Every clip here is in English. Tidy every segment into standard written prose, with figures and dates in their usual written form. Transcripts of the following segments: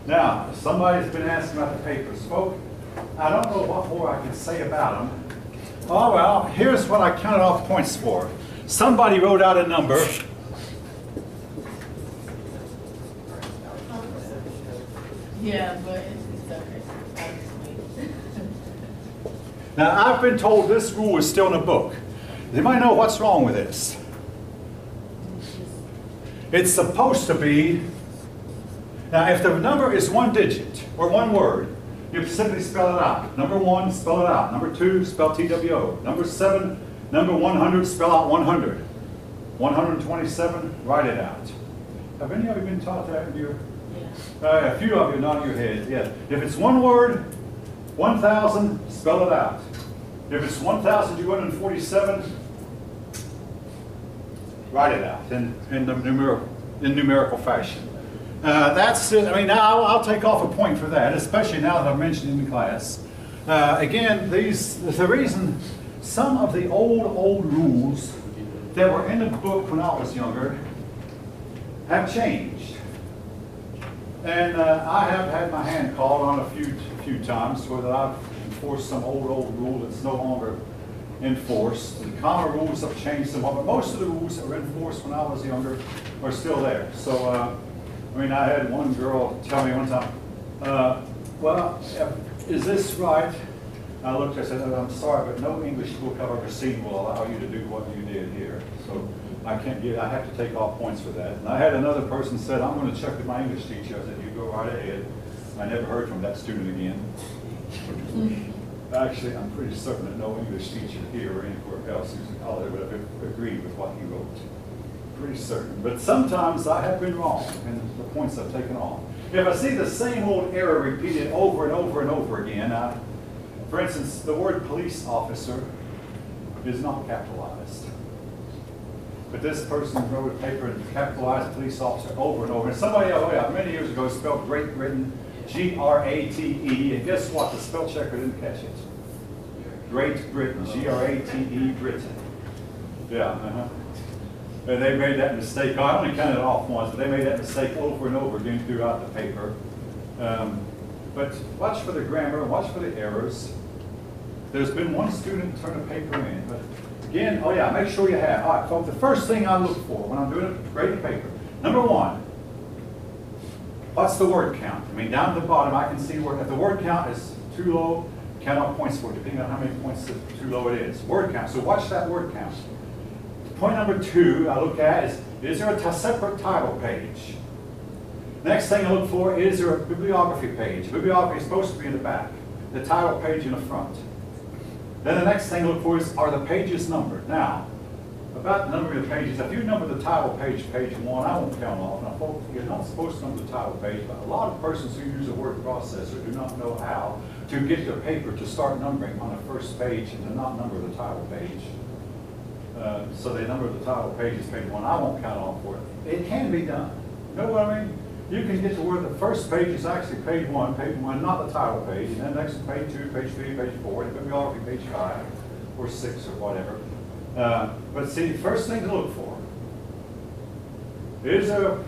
Now, somebody's been asking about the papers. Folks, I don't know what more I can say about them. Oh, well, here's what I counted off points for. Somebody wrote out a number. Yeah, but it's okay. Now, I've been told this rule is still in the book. Does anybody know what's wrong with this? It's supposed to be, now if the number is one digit or one word, you simply spell it out. Number 1, spell it out. Number 2, spell TWO. Number 7, number 100, spell out 100. 127, write it out. Have any of you been taught that in your? Yeah. A few of you nod your heads, yes. If it's one word, 1,000, spell it out. If it's 1,247, write it out in numerical fashion. That's it. I mean, now I'll take off a point for that, especially now that I've mentioned it in class. Again, the reason some of the old rules that were in the book when I was younger have changed. And I have had my hand called on a few times where that I've enforced some old rule that's no longer enforced. The common rules have changed somewhat, but most of the rules that were enforced when I was younger are still there. So, I mean, I had one girl tell me one time, well, is this right? I looked, I said, I'm sorry, but no English book I've ever seen will allow you to do what you did here. So I have to take off points for that. And I had another person said, I'm going to check with my English teacher. I said, you go right ahead. I never heard from that student again. Actually, I'm pretty certain that no English teacher here or anywhere else who's in college would have agreed with what he wrote. Pretty certain. But sometimes I have been wrong in the points I've taken off. If I see the same old error repeated over and over and over again, for instance, the word police officer is not capitalized. But this person wrote a paper and capitalized police officer over and over. And somebody, many years ago spelled Great Britain, G-R-A-T-E, and guess what? The spell checker didn't catch it. Great Britain, G-R-A-T-E, Britain. Yeah, And they made that mistake. I only counted it off once, but they made that mistake over and over again throughout the paper. But watch for the grammar, watch for the errors. There's been one student turn a paper in, but again, make sure you have. All right, folks, the first thing I look for when I'm doing a grading paper, number 1, what's the word count? I mean, down at the bottom, I can see where, if the word count is too low, count off points for it, depending on how many points too low it is. Word count, so watch that word count. Point number 2 I look at is there a separate title page? Next thing I look for is there a bibliography page? Bibliography is supposed to be in the back, the title page in the front. Then the next thing I look for is, are the pages numbered? Now, about the number of the pages, if you number the title page, page 1, I won't count off. Now, folks, you're not supposed to number the title page, but a lot of persons who use a word processor do not know how to get their paper to start numbering on the first page and to not number the title page. So they number the title page as page 1. I won't count off for it. It can be done. You know what I mean? You can get to where the first page is actually page 1, not the title page, and then next is page 2, page 3, page 4, and bibliography page 5 or 6 or whatever. But see, the first thing to look for is a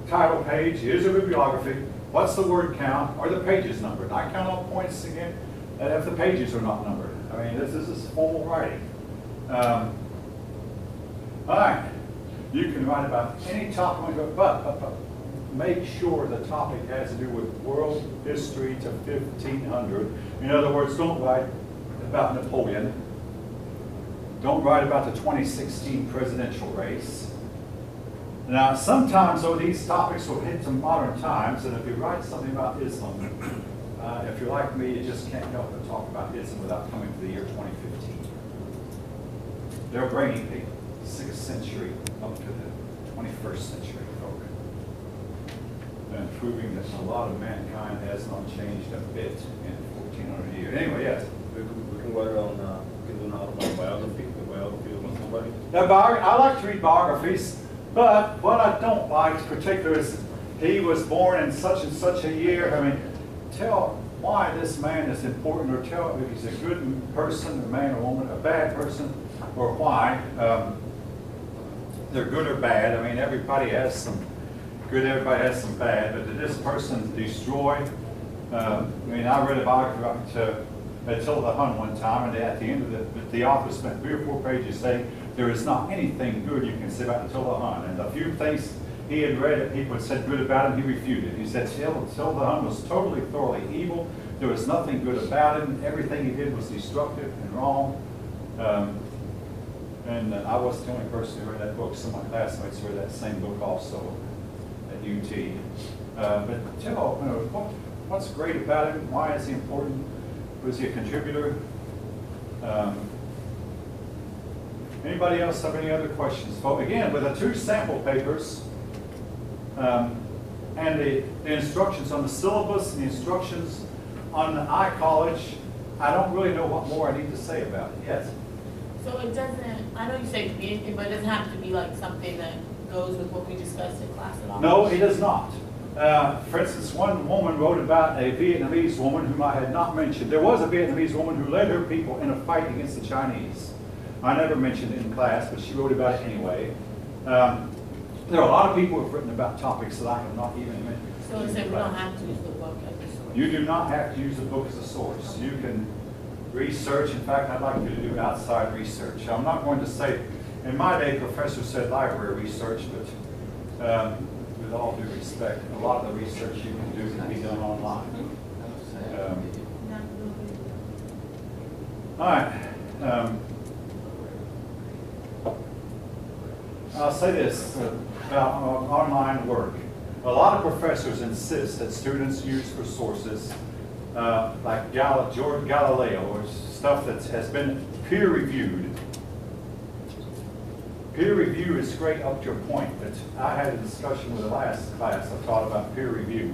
title page, is a bibliography, what's the word count, are the pages numbered? I count off points again if the pages are not numbered. I mean, this is formal writing. All right, you can write about any topic, but make sure the topic has to do with world history to 1500. In other words, don't write about Napoleon. Don't write about the 2016 presidential race. Now, sometimes, though, these topics will hit to modern times, and if you write something about Islam, if you're like me, you just can't help but talk about Islam without coming to the year 2015. They're bringing the 6th century up to the 21st century, folk, and proving that a lot of mankind has not changed a bit in 1400 years. Anyway, yes? We can work on, we can do an autobiography, the biography of somebody. I like to read biographies, but what I don't like particularly is he was born in such and such a year. I mean, tell why this man is important, or tell if he's a good person, a man or woman, a bad person, or why they're good or bad. I mean, everybody has some good, everybody has some bad, but did this person destroy? I mean, I read a biography to Attila the Hun one time, and at the end of it, the author spent 3 or 4 pages saying there is not anything good you can say about Attila the Hun. And a few things he had read that people had said good about him, he refuted. He said Attila the Hun was totally, thoroughly evil. There was nothing good about him. Everything he did was destructive and wrong. And I wasn't the only person who read that book. Some of my classmates read that same book also at UT. But tell, what's great about him? Why is he important? Was he a contributor? Anybody else have any other questions? Well, again, with the 2 sample papers and the instructions on the syllabus and the instructions on the iCollege, I don't really know what more I need to say about it. Yes? So it doesn't, I know you say it could be anything, but it doesn't have to be like something that goes with what we discussed in class at all? No, it does not. For instance, one woman wrote about a Vietnamese woman whom I had not mentioned. There was a Vietnamese woman who led her people in a fight against the Chinese. I never mentioned it in class, but she wrote about it anyway. There are a lot of people who have written about topics that I have not even mentioned. So it said we don't have to use the book as a source? You do not have to use the book as a source. You can research. In fact, I'd like you to do outside research. I'm not going to say, in my day, professors said library research, but with all due respect, a lot of the research you can do can be done online. All right. I'll say this about online work. A lot of professors insist that students use for sources like George Galileo or stuff that has been peer reviewed. Peer review is great up to a point, but I had a discussion with the last class I taught about peer review.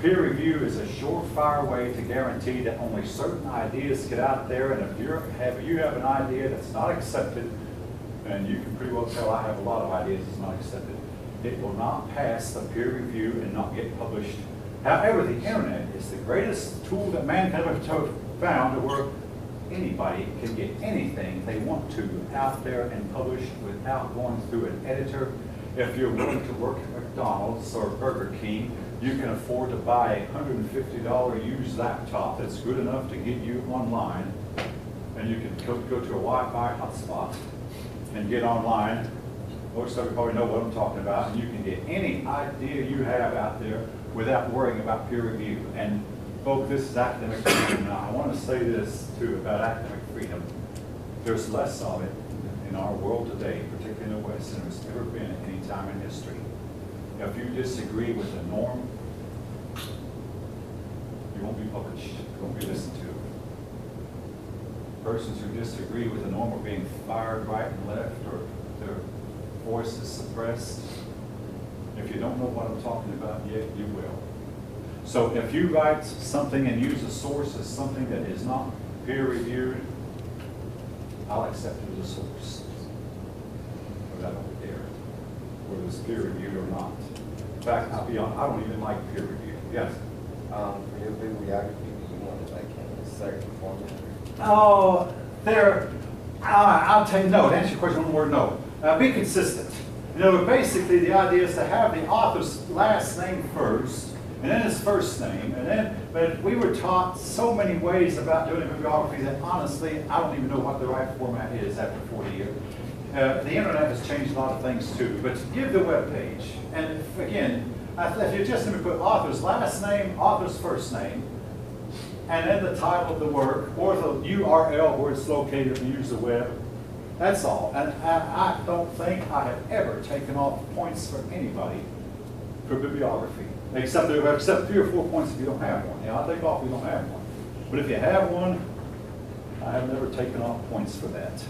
Peer review is a surefire way to guarantee that only certain ideas get out there, and if you have an idea that's not accepted, and you can pretty well tell I have a lot of ideas that's not accepted, it will not pass the peer review and not get published. However, the internet is the greatest tool that man can ever have found where anybody can get anything they want to out there and published without going through an editor. If you're willing to work at McDonald's or Burger King, you can afford to buy a $150 used laptop that's good enough to get you online, and you can go to a Wi-Fi hotspot and get online. Most of you probably know what I'm talking about, and you can get any idea you have out there without worrying about peer review. And folks, this is academic freedom. Now, I want to say this too about academic freedom. There's less of it in our world today, particularly in the West, than there's ever been at any time in history. If you disagree with the norm, you won't be published, you won't be listened to. Persons who disagree with the norm are being fired right and left, or their voice is suppressed. If you don't know what I'm talking about yet, you will. So if you write something and use a source as something that is not peer reviewed, I'll accept it as a source. But I don't care whether it's peer reviewed or not. In fact, I'll be honest, I don't even like peer review. Yes? For your bibliography, do you want it like in a certain format? Oh, I'll tell you no. To answer your question, one word, no. Be consistent. You know, basically the idea is to have the author's last name first, and then his first name, and then, but we were taught so many ways about doing a bibliography that honestly, I don't even know what the right format is after 40 years. The internet has changed a lot of things too, but give the web page. And again, if you just simply put author's last name, author's first name, and then the title of the work, or the URL where it's located if you use the web, that's all. And I don't think I have ever taken off points for anybody for bibliography, except 3 or 4 points if you don't have one. I'll take off if you don't have one. But if you have one, I have never taken off points for that.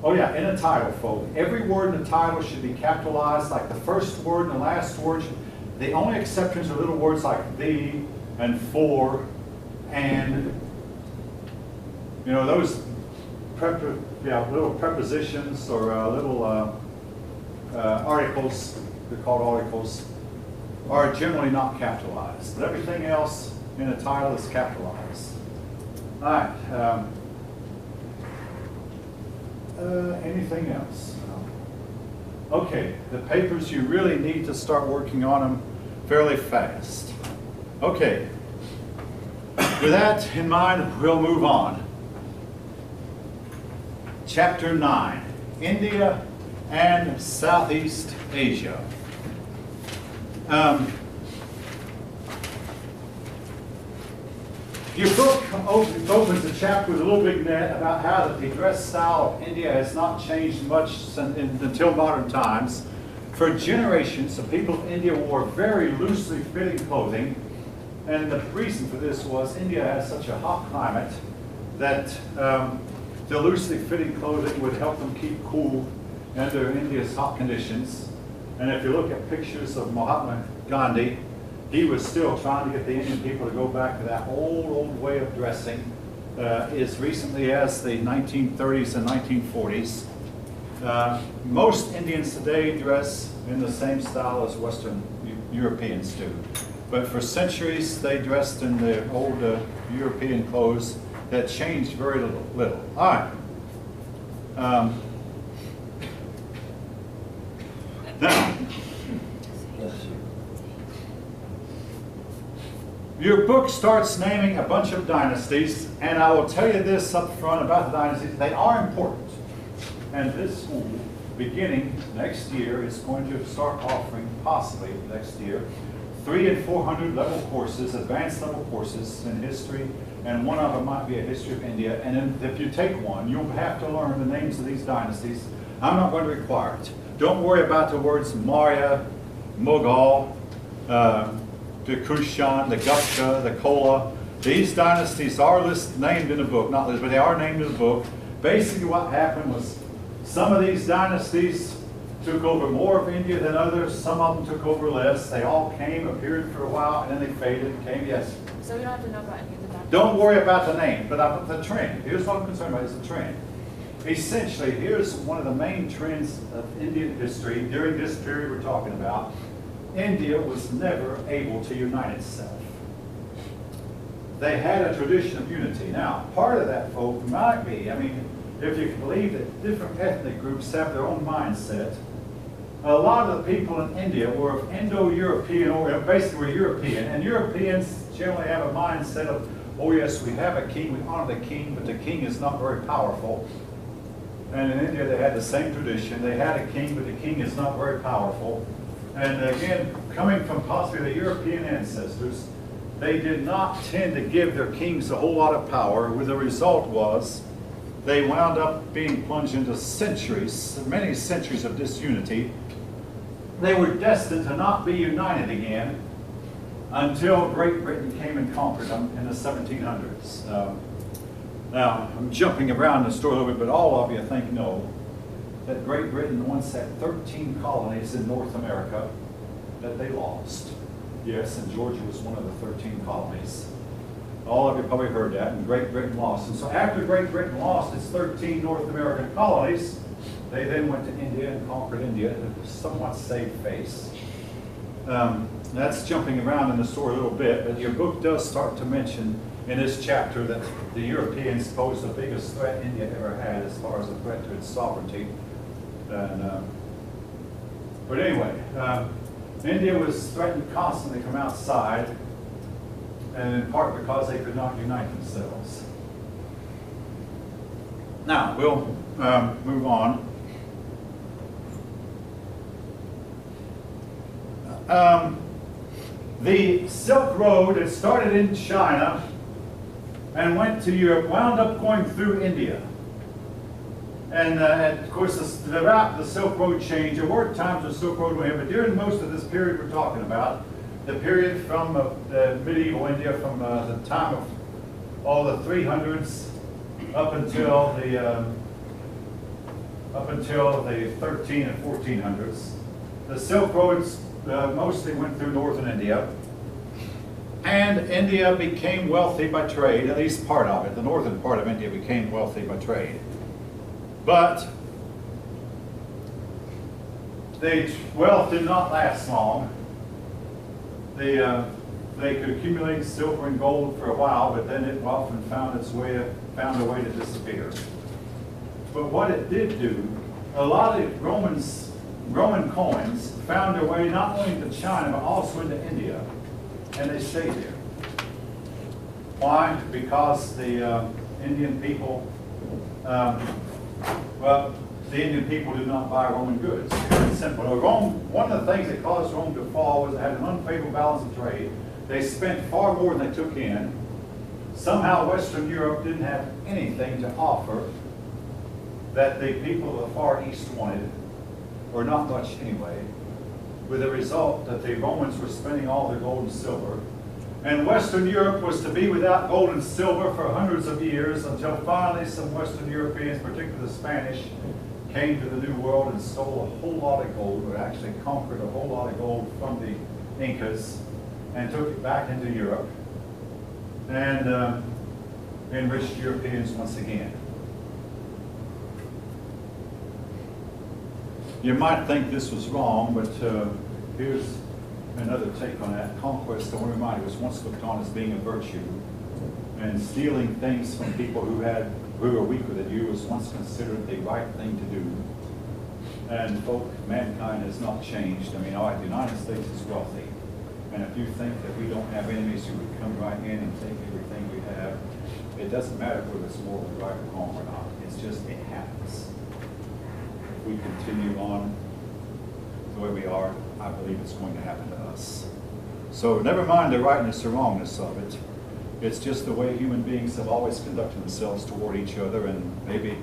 Oh yeah, in a title, folks. Every word in the title should be capitalized, like the first word and the last word. The only exceptions are little words like the and for and, you know, those little prepositions or little articles, they're called articles, are generally not capitalized. But everything else in a title is capitalized. All right. Anything else? Okay, the papers, you really need to start working on them fairly fast. Okay. With that in mind, we'll move on. Chapter 9, India and Southeast Asia. Your book opens the chapter with a little big net about how the dress style of India has not changed much until modern times. For generations, the people of India wore very loosely fitting clothing, and the reason for this was India has such a hot climate that the loosely fitting clothing would help them keep cool under India's hot conditions. And if you look at pictures of Mahatma Gandhi, he was still trying to get the Indian people to go back to that old way of dressing as recently as the 1930s and 1940s. Most Indians today dress in the same style as Western Europeans do. But for centuries, they dressed in the old European clothes that changed very little. All right. Now, your book starts naming a bunch of dynasties, and I will tell you this up front about the dynasties. They are important. And this school, beginning next year, is going to start offering, possibly next year, 300 and 400 level courses, advanced level courses in history, and one of them might be a history of India. And then if you take one, you'll have to learn the names of these dynasties. I'm not going to require it. Don't worry about the words Maurya, Mughal, the Kushan, the Gupta, the Chola. These dynasties are named in the book, not listed, but they are named in the book. Basically what happened was some of these dynasties took over more of India than others. Some of them took over less. They all came, appeared for a while, and then they faded, came, yes. So we don't have to know about any of the dynasties? Don't worry about the name, but the trend. Here's what I'm concerned about, is the trend. Essentially, here's one of the main trends of Indian history during this period we're talking about. India was never able to unite itself. They had a tradition of unity. Now, part of that, folk, might be, if you can believe that different ethnic groups have their own mindset, a lot of the people in India were of Indo-European, or basically were European, and Europeans generally have a mindset of, oh yes, we have a king, we honor the king, but the king is not very powerful. And in India they had the same tradition. They had a king, but the king is not very powerful. And again, coming from possibly the European ancestors, they did not tend to give their kings a whole lot of power, where the result was they wound up being plunged into centuries, many centuries of disunity. They were destined to not be united again until Great Britain came and conquered them in the 1700s. Now, I'm jumping around the story a little bit, but all of you, I think, know that Great Britain once had 13 colonies in North America that they lost. Yes, and Georgia was one of the 13 colonies. All of you probably heard that, and Great Britain lost. And so after Great Britain lost its 13 North American colonies, they then went to India and conquered India in a somewhat saved face. That's jumping around in the story a little bit, but your book does start to mention in this chapter that the Europeans posed the biggest threat India ever had as far as a threat to its sovereignty. And, but anyway, India was threatened constantly from outside, and in part because they could not unite themselves. Now, we'll move on. The Silk Road, it started in China and went to Europe, wound up going through India. And of course, the route, the Silk Road changed. There were times the Silk Road went, but during most of this period we're talking about, the period from the medieval India, from the time of all the 300s up until the 13 and 1400s, the Silk Roads mostly went through northern India. And India became wealthy by trade, at least part of it. The northern part of India became wealthy by trade. But the wealth did not last long. They could accumulate silver and gold for a while, but then it often found a way to disappear. But what it did do, a lot of Romans Roman coins found their way not only into China, but also into India, and they stayed there. Why? Because the Indian people, the Indian people did not buy Roman goods. It's simple. Rome, one of the things that caused Rome to fall was it had an unfavorable balance of trade. They spent far more than they took in. Somehow Western Europe didn't have anything to offer that the people of the Far East wanted, or not much anyway, with the result that the Romans were spending all their gold and silver. And Western Europe was to be without gold and silver for hundreds of years until finally some Western Europeans, particularly the Spanish, came to the New World and stole a whole lot of gold, or actually conquered a whole lot of gold from the Incas and took it back into Europe and enriched Europeans once again. You might think this was wrong, but here's another take on that. Conquest, I want to remind you, was once looked on as being a virtue, and stealing things from people who were weaker than you was once considered the right thing to do. And mankind has not changed. I mean, the United States is wealthy, and if you think that we don't have enemies who would come right in and take everything we have, it doesn't matter whether it's morally right or wrong or not. It's just, it happens. If we continue on the way we are, I believe it's going to happen to us. So never mind the rightness or wrongness of it. It's just the way human beings have always conducted themselves toward each other, and maybe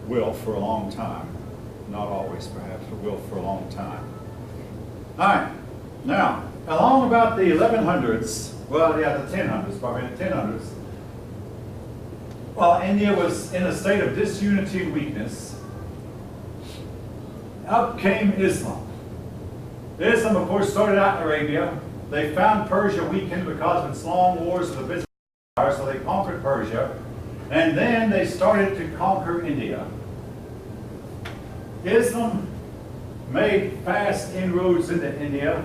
will for a long time. Not always, perhaps, but will for a long time. All right. Now, along about the 1100s, well, yeah, the 1000s, probably the 1000s, while India was in a state of disunity and weakness, up came Islam. Islam, of course, started out in Arabia. They found Persia weakened because of its long wars with the Byzantine Empire, so they conquered Persia. And then they started to conquer India. Islam made fast inroads into India.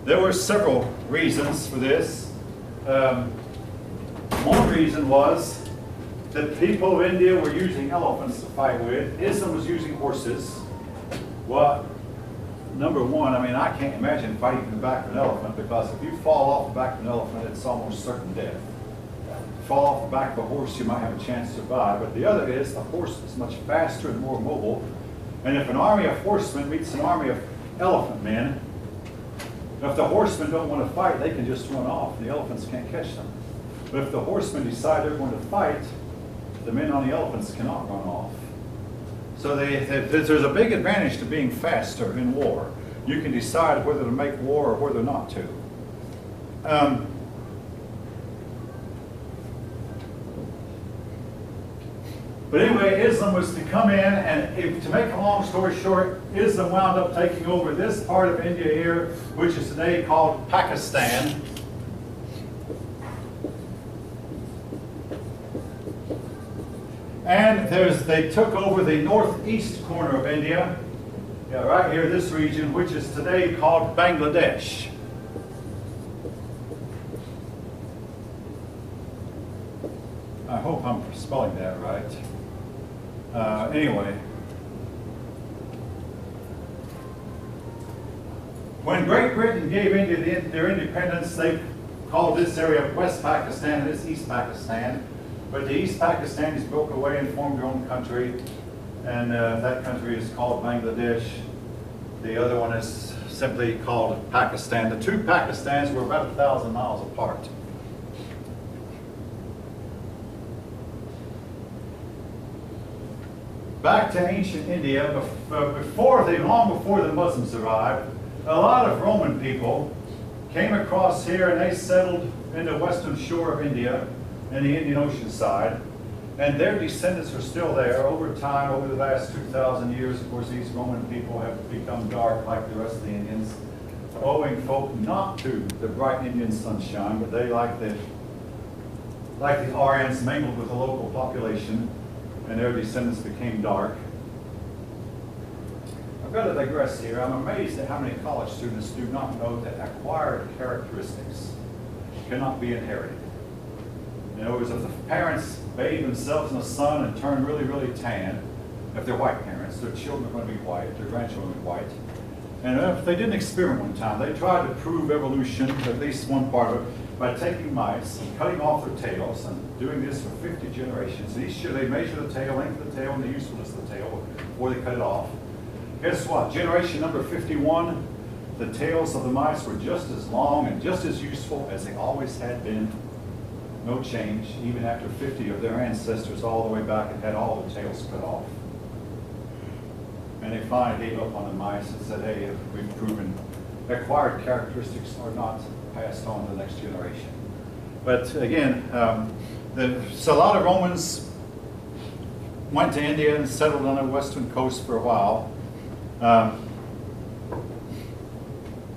There were several reasons for this. One reason was that people of India were using elephants to fight with. Islam was using horses. Well, number one, I mean, I can't imagine fighting from the back of an elephant, because if you fall off the back of an elephant, it's almost certain death. Fall off the back of a horse, you might have a chance to survive. But the other is, the horse is much faster and more mobile. And if an army of horsemen meets an army of elephant men, if the horsemen don't want to fight, they can just run off. The elephants can't catch them. But if the horsemen decide they're going to fight, the men on the elephants cannot run off. So there's a big advantage to being faster in war. You can decide whether to make war or whether not to. But anyway, Islam was to come in, and to make a long story short, Islam wound up taking over this part of India here, which is today called Pakistan. And they took over the northeast corner of India, right here, this region, which is today called Bangladesh. I hope I'm spelling that right. Anyway, when Great Britain gave India their independence, they called this area West Pakistan and this East Pakistan. But the East Pakistanis broke away and formed their own country, and that country is called Bangladesh. The other one is simply called Pakistan. The two Pakistans were about 1,000 miles apart. Back to ancient India, long before the Muslims arrived, a lot of Roman people came across here, and they settled in the western shore of India and the Indian Ocean side, and their descendants are still there. Over time, over the last 2,000 years, of course, these Roman people have become dark like the rest of the Indians, owing folk not to the bright Indian sunshine, but they, like the Aryans, mingled with the local population, and their descendants became dark. I've got to digress here. I'm amazed at how many college students do not know that acquired characteristics cannot be inherited. In other words, if the parents bathe themselves in the sun and turn really, really tan, if they're white parents, parents, their children are going to be white, their grandchildren will be white. And if they did an experiment one time. They tried to prove evolution, at least one part of it, by taking mice and cutting off their tails and doing this for 50 generations. And each year they measure the tail, length of the tail, and the usefulness of the tail before they cut it off. Guess what? Generation number 51, the tails of the mice were just as long and just as useful as they always had been. No change, even after 50 of their ancestors all the way back and had all their tails cut off. And they finally gave up on the mice and said, hey, we've proven acquired characteristics are not passed on to the next generation. But again, so a lot of Romans went to India and settled on the western coast for a while.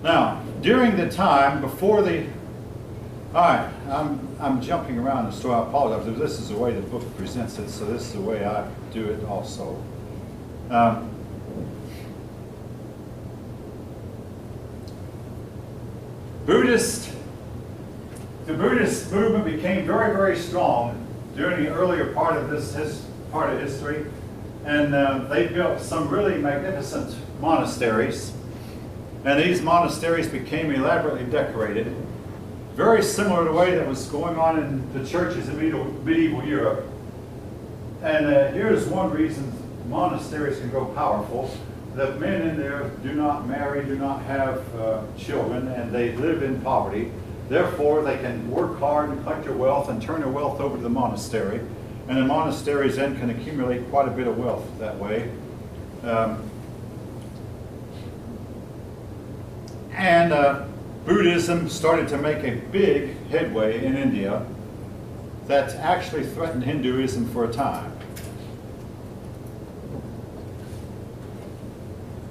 Now, during the time before the, all right, I'm jumping around, so I apologize. This is the way the book presents it, so this is the way I do it also. The Buddhist movement became very, very strong during the earlier part of this part of history, and they built some really magnificent monasteries, and these monasteries became elaborately decorated, very similar to the way that was going on in the churches in medieval Europe. And here's one reason monasteries can grow powerful. The men in there do not marry, do not have children, and they live in poverty. Therefore, they can work hard and collect their wealth and turn their wealth over to the monastery. And the monasteries then can accumulate quite a bit of wealth that way. Buddhism started to make a big headway in India that actually threatened Hinduism for a time.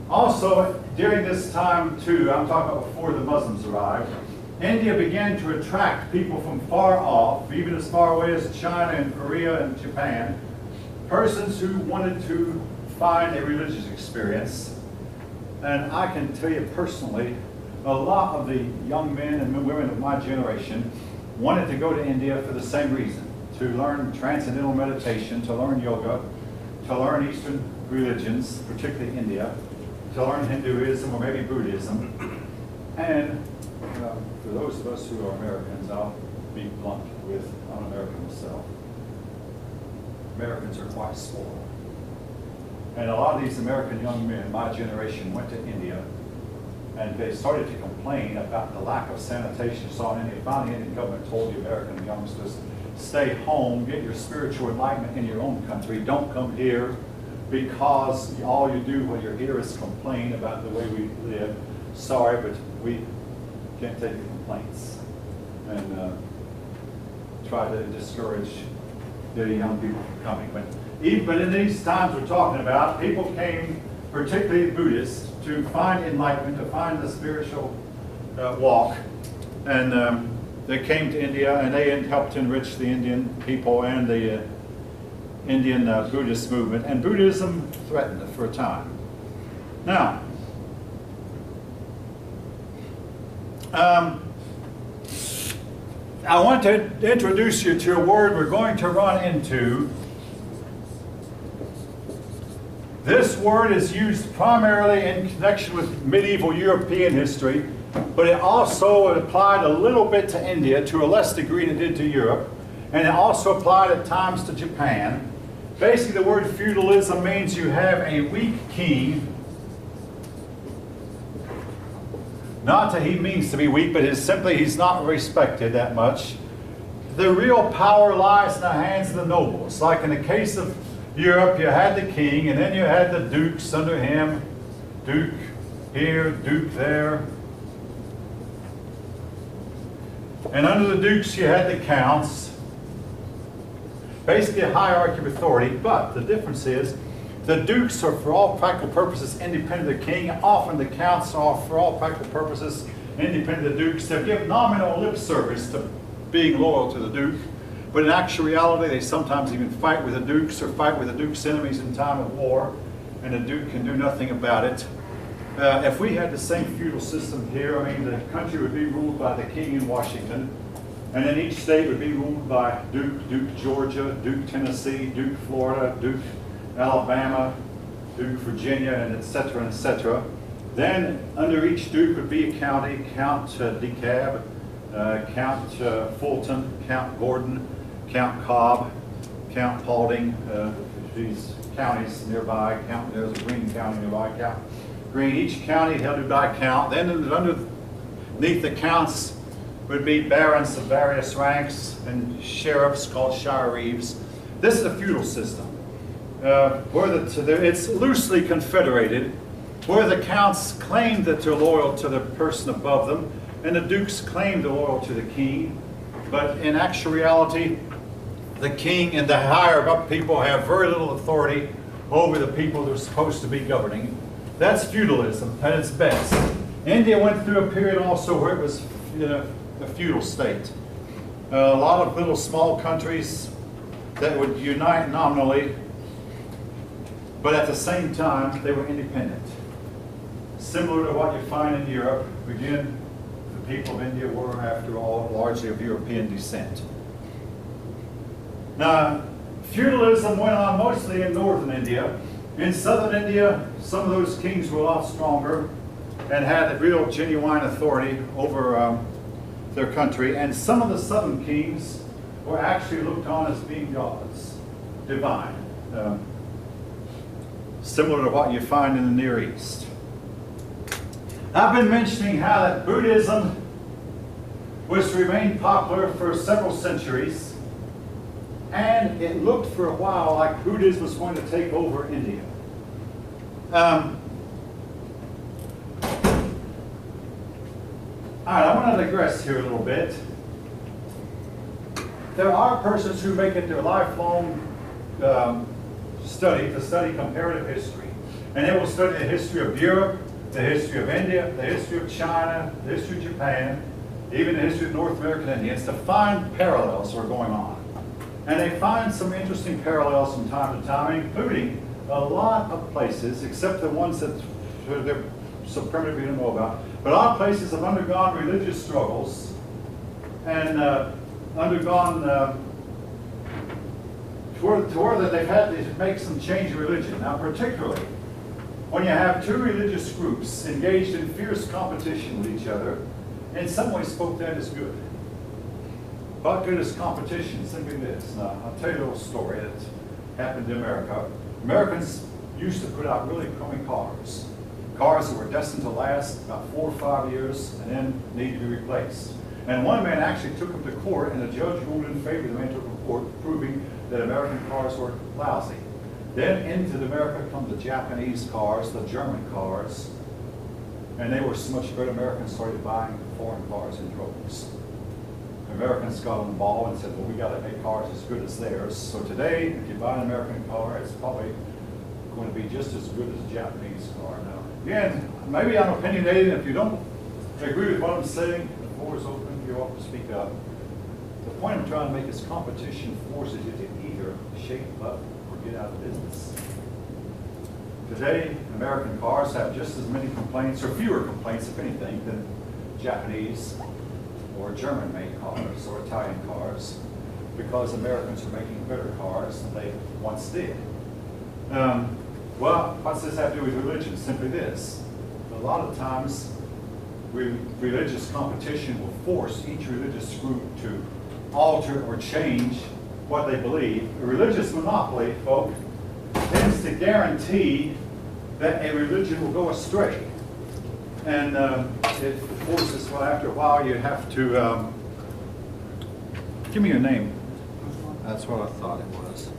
Also, during this time too, I'm talking about before the Muslims arrived, India began to attract people from far off, even as far away as China and Korea and Japan, persons who wanted to find a religious experience. And I can tell you personally, a lot of the young men and women of my generation wanted to go to India for the same reason, to learn transcendental meditation, to learn yoga, to learn Eastern religions, particularly India, to learn Hinduism or maybe Buddhism. And for those of us who are Americans, I'll be blunt with, I'm an American myself. Americans are quite spoiled. And a lot of these American young men, my generation, went to India and they started to complain about the lack of sanitation you saw in India. Finally, the Indian government told the American youngsters, stay home, get your spiritual enlightenment in your own country, don't come here, because all you do when you're here is complain about the way we live. Sorry, but we can't take the complaints. And try to discourage the young people from coming. But in these times we're talking about, people came, particularly Buddhists, to find enlightenment, to find the spiritual walk. And they came to India, and they helped enrich the Indian people and the Indian Buddhist movement. And Buddhism threatened it for a time. Now, I want to introduce you to a word we're going to run into. This word is used primarily in connection with medieval European history, but it also applied a little bit to India to a less degree than it did to Europe, and it also applied at times to Japan. Basically, the word feudalism means you have a weak king. Not that he means to be weak, but it's simply he's not respected that much. The real power lies in the hands of the nobles. Like in the case of Europe, you had the king, and then you had the dukes under him. Duke here, duke there. And under the dukes, you had the counts. Basically a hierarchy of authority, but the difference is the dukes are, for all practical purposes, independent of the king. Often the counts are, for all practical purposes, independent of the dukes. They give nominal lip service to being loyal to the duke, but in actual reality, they sometimes even fight with the dukes or fight with the duke's enemies in time of war, and the duke can do nothing about it. If we had the same feudal system here, I mean, the country would be ruled by the king in Washington, and then each state would be ruled by Duke Georgia, Duke Tennessee, Duke Florida, Duke Alabama, Duke Virginia, and et cetera, and et cetera. Then under each duke would be a county, Count DeKalb, Count Fulton, Count Gordon, Count Cobb, Count Paulding, these counties nearby. There's a Greene County nearby, Count Greene. Each county held by count. Then underneath the counts would be barons of various ranks and sheriffs called shire reeves. This is a feudal system. It's loosely confederated, where the counts claimed that they're loyal to the person above them, and the dukes claimed they're loyal to the king. But in actual reality, the king and the higher up people have very little authority over the people they're supposed to be governing. That's feudalism at its best. India went through a period also where it was a feudal state. A lot of little small countries that would unite nominally, but at the same time they were independent. Similar to what you find in Europe. Again, the people of India were, after all, largely of European descent. Now, feudalism went on mostly in northern India. In southern India, some of those kings were a lot stronger and had a real genuine authority over their country. And some of the southern kings were actually looked on as being gods, divine. Similar to what you find in the Near East. I've been mentioning how that Buddhism was to remain popular for several centuries, and it looked for a while like Buddhism was going to take over India. All right, I want to digress here a little bit. There are persons who make it their lifelong study to study comparative history. And they will study the history of Europe, the history of India, the history of China, the history of Japan, even the history of North American Indians, to find parallels that are going on. And they find some interesting parallels from time to time, including a lot of places, except the ones that they're so primitive you don't know about, but a lot of places have undergone religious struggles and undergone to where that they've had to make some change in religion. Now, particularly when you have two religious groups engaged in fierce competition with each other, in some ways spoke that as good. What good is competition? Simply this. Now, I'll tell you a little story that happened in America. Americans used to put out really crummy cars. Cars that were destined to last about 4 or 5 years and then need to be replaced. And one man actually took them to court, and the judge ruled in favor of the man took them to court, proving that American cars were lousy. Then into America come the Japanese cars, the German cars, and they were so much better. Americans started buying foreign cars in droves. Americans got on the ball and said, well, we got to make cars as good as theirs. So today, if you buy an American car, it's probably going to be just as good as a Japanese car. Now, again, maybe I'm opinionated. If you don't agree with what I'm saying, the floor is open. You're welcome to speak up. The point I'm trying to make is competition forces you to either shape up or get out of business. Today, American cars have just as many complaints, or fewer complaints, if anything, than Japanese or German-made cars or Italian cars, because Americans are making better cars than they once did. Well, what's this have to do with religion? Simply this. A lot of times, religious competition will force each religious group to alter or change what they believe. A religious monopoly, folk, tends to guarantee that a religion will go astray. And it forces, well, after a while, you have to, give me your name. That's what I thought it was.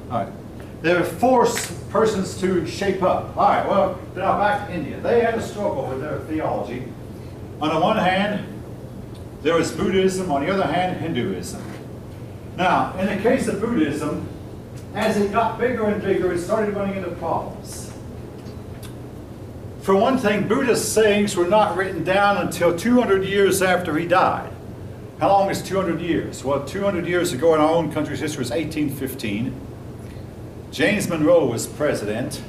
All right. They force persons to shape up. All right, well, now back to India. They had a struggle with their theology. On the one hand, there was Buddhism. On the other hand, Hinduism. Now, in the case of Buddhism, as it got bigger and bigger, it started running into problems. For one thing, Buddha's sayings were not written down until 200 years after he died. How long is 200 years? Well, 200 years ago in our own country's history was 1815. James Monroe was president.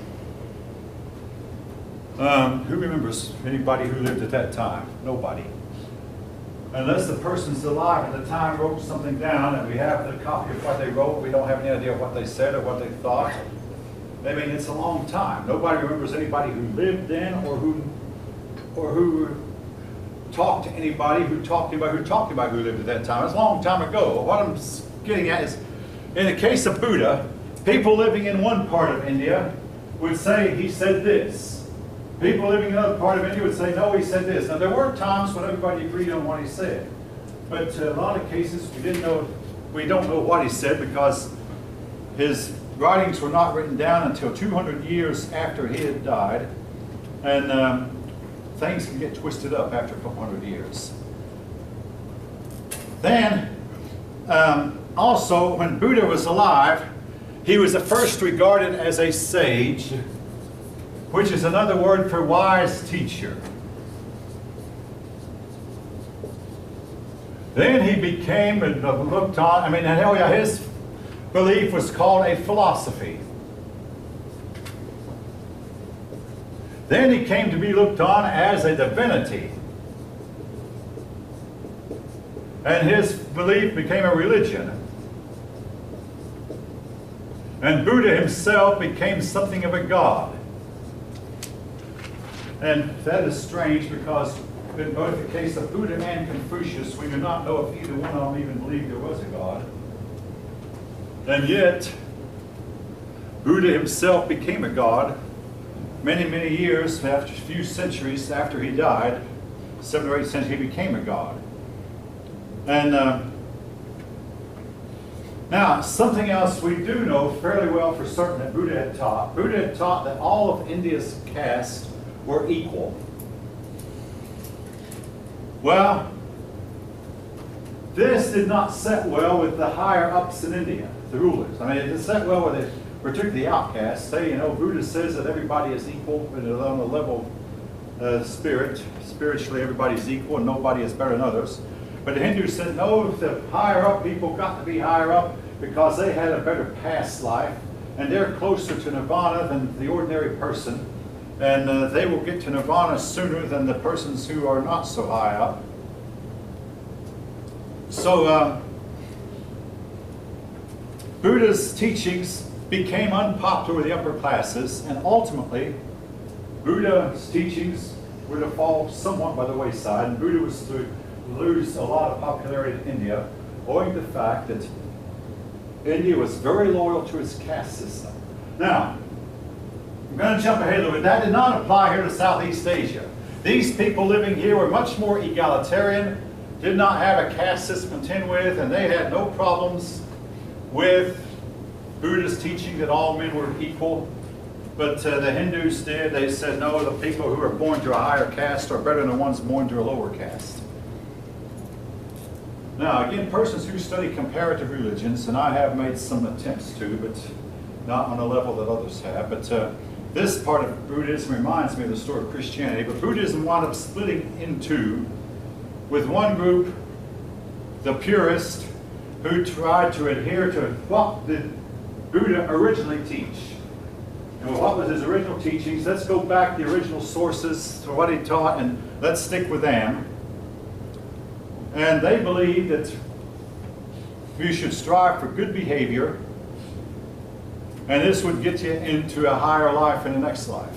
Who remembers anybody who lived at that time? Nobody. Unless the person's alive at the time wrote something down and we have the copy of what they wrote, we don't have any idea what they said or what they thought. I mean, it's a long time. Nobody remembers anybody who lived then or who talked to anybody who talked to anybody who lived at that time. It's a long time ago. But what I'm getting at is, in the case of Buddha, people living in one part of India would say he said this. People living in another part of India would say, no, he said this. Now, there were times when everybody agreed on what he said. But a lot of cases, we don't know what he said because his writings were not written down until 200 years after he had died. And things can get twisted up after a couple hundred years. Then, also, when Buddha was alive, he was at first regarded as a sage, which is another word for wise teacher. Then he became looked on, his belief was called a philosophy. Then he came to be looked on as a divinity. And his belief became a religion. And Buddha himself became something of a god. And that is strange because in both the case of Buddha and Confucius, we do not know if either one of them even believed there was a god. And yet, Buddha himself became a god many, many years, after a few centuries after he died, 7 or 8 centuries, he became a god. And now, something else we do know fairly well for certain that Buddha had taught. Buddha had taught that all of India's castes were equal. Well, this did not set well with the higher ups in India, the rulers. I mean, it set well with particularly the outcasts. Say, Buddha says that everybody is equal, but on the level of spiritually everybody's equal and nobody is better than others. But the Hindus said, no, the higher up people got to be higher up because they had a better past life and they're closer to nirvana than the ordinary person. And they will get to nirvana sooner than the persons who are not so high up. So Buddha's teachings became unpopular with the upper classes, and ultimately Buddha's teachings were to fall somewhat by the wayside, and Buddha was to lose a lot of popularity in India, owing to the fact that India was very loyal to its caste system. Now, I'm going to jump ahead a little bit. That did not apply here to Southeast Asia. These people living here were much more egalitarian, did not have a caste system to contend with, and they had no problems with Buddha's teaching that all men were equal. But the Hindus did. They said, no, the people who are born to a higher caste are better than the ones born to a lower caste. Now, again, persons who study comparative religions, and I have made some attempts to, but not on a level that others have, but this part of Buddhism reminds me of the story of Christianity, but Buddhism wound up splitting into, with one group, the purists, who tried to adhere to what did Buddha originally teach. And what was his original teachings? Let's go back to the original sources to what he taught, and let's stick with them. And they believed that you should strive for good behavior, and this would get you into a higher life in the next life.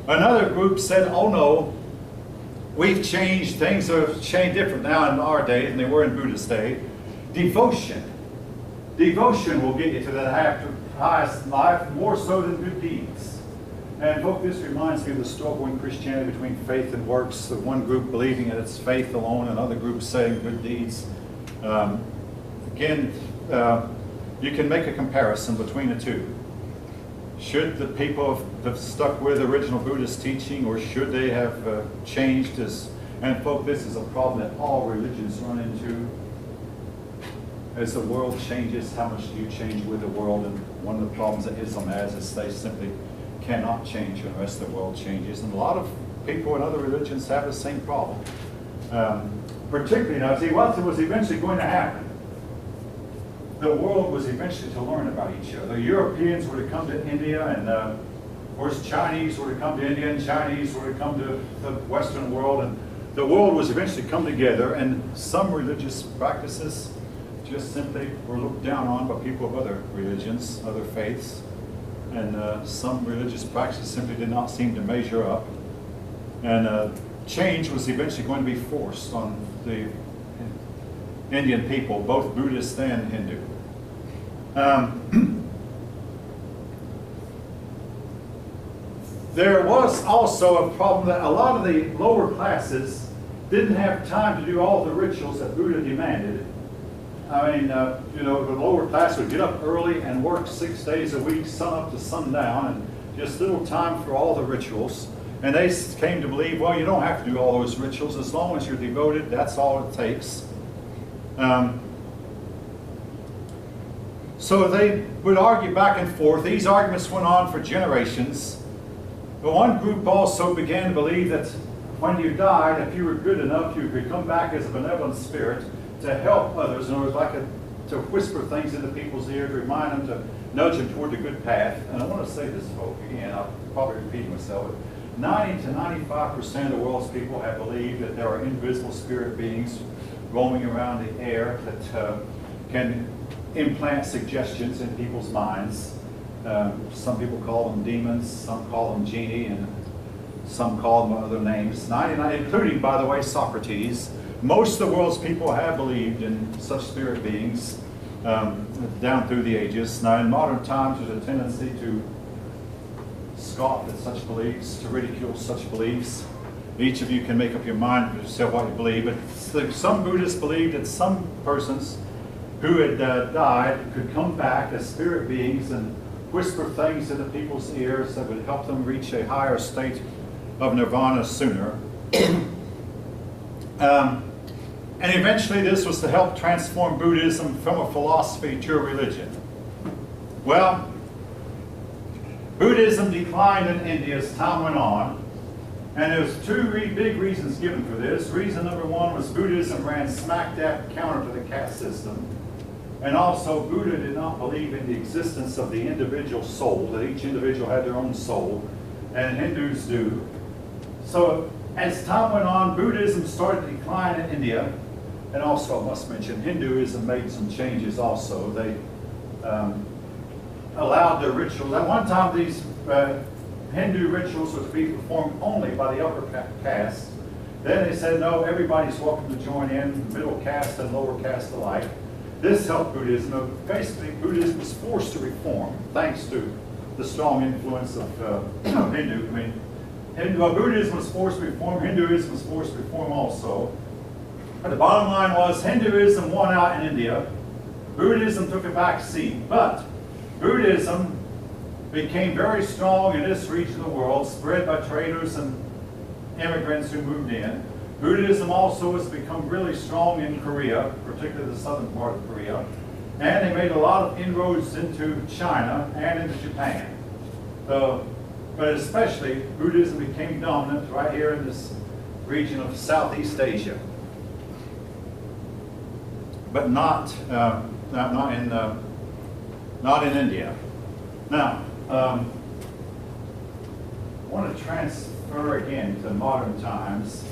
Another group said, oh no, we've changed, things have changed different now in our day than they were in Buddha's day. Devotion will get you to that highest life, more so than good deeds. And folks, this reminds me of the struggle in Christianity between faith and works. The one group believing that it's faith alone, and other groups saying good deeds. You can make a comparison between the two. Should the people have stuck with original Buddhist teaching, or should they have changed this? And folks, this is a problem that all religions run into. As the world changes, how much do you change with the world? And one of the problems that Islam has is they simply cannot change when the rest of the world changes. And a lot of people in other religions have the same problem. Particularly, now, see, what was eventually going to happen? The world was eventually to learn about each other. Europeans were to come to India, and of course Chinese were to come to India, and Chinese were to come to the Western world, and the world was eventually to come together, and some religious practices just simply were looked down on by people of other religions, other faiths. and some religious practices simply did not seem to measure up. And change was eventually going to be forced on the Indian people, both Buddhist and Hindu. There was also a problem that a lot of the lower classes didn't have time to do all the rituals that Buddha demanded. I mean, you know, the lower class would get up early and work 6 days a week, sun up to sundown, and just little time for all the rituals. And they came to believe, well, you don't have to do all those rituals. As long as you're devoted, that's all it takes. So they would argue back and forth. These arguments went on for generations. But one group also began to believe that when you died, if you were good enough, you could come back as a benevolent spirit to help others. In other words, to whisper things into people's ear, to remind them, to nudge them toward the good path. And I want to say this, folks, again, I'll probably repeat myself. 90 to 95% of the world's people have believed that there are invisible spirit beings roaming around the air that can implant suggestions in people's minds. Some people call them demons, some call them genie, and some call them other names. 99, including, by the way, Socrates. Most of the world's people have believed in such spirit beings down through the ages. Now, in modern times, there's a tendency to scoff at such beliefs, to ridicule such beliefs. Each of you can make up your mind for yourself what you believe, but some Buddhists believe that some persons who had died could come back as spirit beings and whisper things into people's ears that would help them reach a higher state of nirvana sooner. And eventually this was to help transform Buddhism from a philosophy to a religion. Well, Buddhism declined in India as time went on, and there's two big reasons given for this. Reason number one was Buddhism ran smack dab counter to the caste system. And also, Buddha did not believe in the existence of the individual soul, that each individual had their own soul, and Hindus do. So, as time went on, Buddhism started to decline in India, and also, I must mention, Hinduism made some changes also. They allowed their rituals. At one time, these Hindu rituals were to be performed only by the upper caste. Then they said, no, everybody's welcome to join in, middle caste and lower caste alike. This helped Buddhism. Basically, Buddhism was forced to reform, thanks to the strong influence of Hindu. I mean, Buddhism was forced to reform, Hinduism was forced to reform also. But the bottom line was Hinduism won out in India. Buddhism took a back seat. But Buddhism became very strong in this region of the world, spread by traders and immigrants who moved in. Buddhism also has become really strong in Korea, particularly the southern part of Korea. And they made a lot of inroads into China and into Japan. But especially, Buddhism became dominant right here in this region of Southeast Asia. But not in India. Now, I want to transfer again to modern times.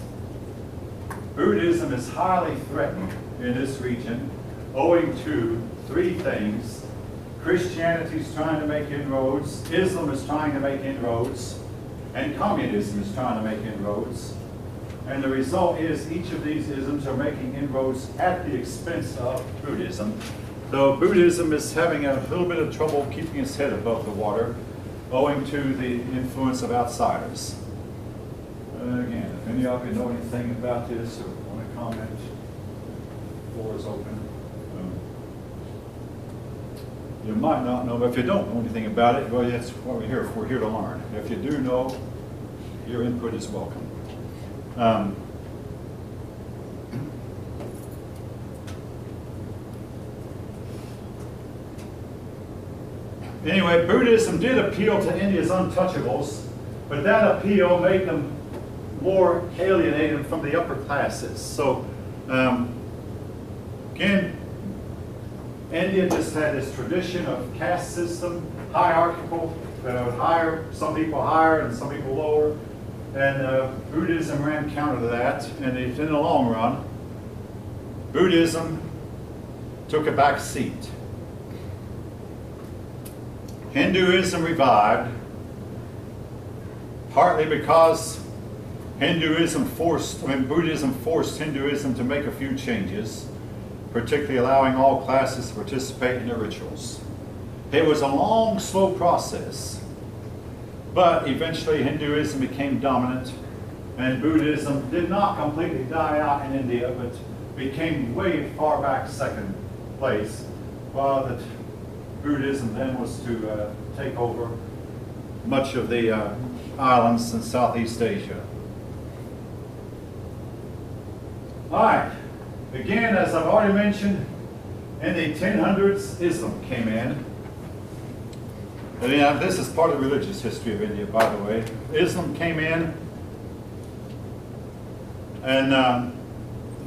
Buddhism is highly threatened in this region owing to three things. Christianity is trying to make inroads, Islam is trying to make inroads, and communism is trying to make inroads. And the result is each of these isms are making inroads at the expense of Buddhism. Though Buddhism is having a little bit of trouble keeping its head above the water owing to the influence of outsiders. Again, if any of you know anything about this or want to comment, the floor is open. You might not know, but if you don't know anything about it, well, that's what we're here for. We're here to learn. If you do know, your input is welcome. Anyway, Buddhism did appeal to India's untouchables, but that appeal made them more alienated from the upper classes. So, again, India just had this tradition of caste system, hierarchical, some people higher and some people lower. And Buddhism ran counter to that. And in the long run, Buddhism took a back seat. Hinduism revived, partly because Buddhism forced Hinduism to make a few changes, particularly allowing all classes to participate in their rituals. It was a long, slow process, but eventually Hinduism became dominant, and Buddhism did not completely die out in India, but became way far back second place, while the Buddhism then was to take over much of the islands in Southeast Asia. All right, again, as I've already mentioned, in the 1000s, Islam came in. And this is part of the religious history of India, by the way. Islam came in, and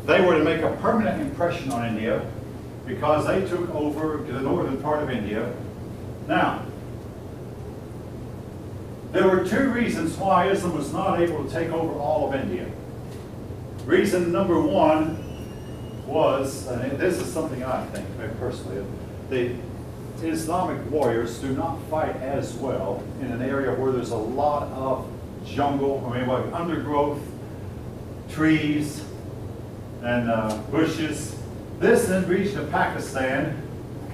they were to make a permanent impression on India because they took over the northern part of India. Now, there were two reasons why Islam was not able to take over all of India. Reason number one was, and this is something I think personally, the Islamic warriors do not fight as well in an area where there's a lot of jungle, like undergrowth, trees, and bushes. This region of Pakistan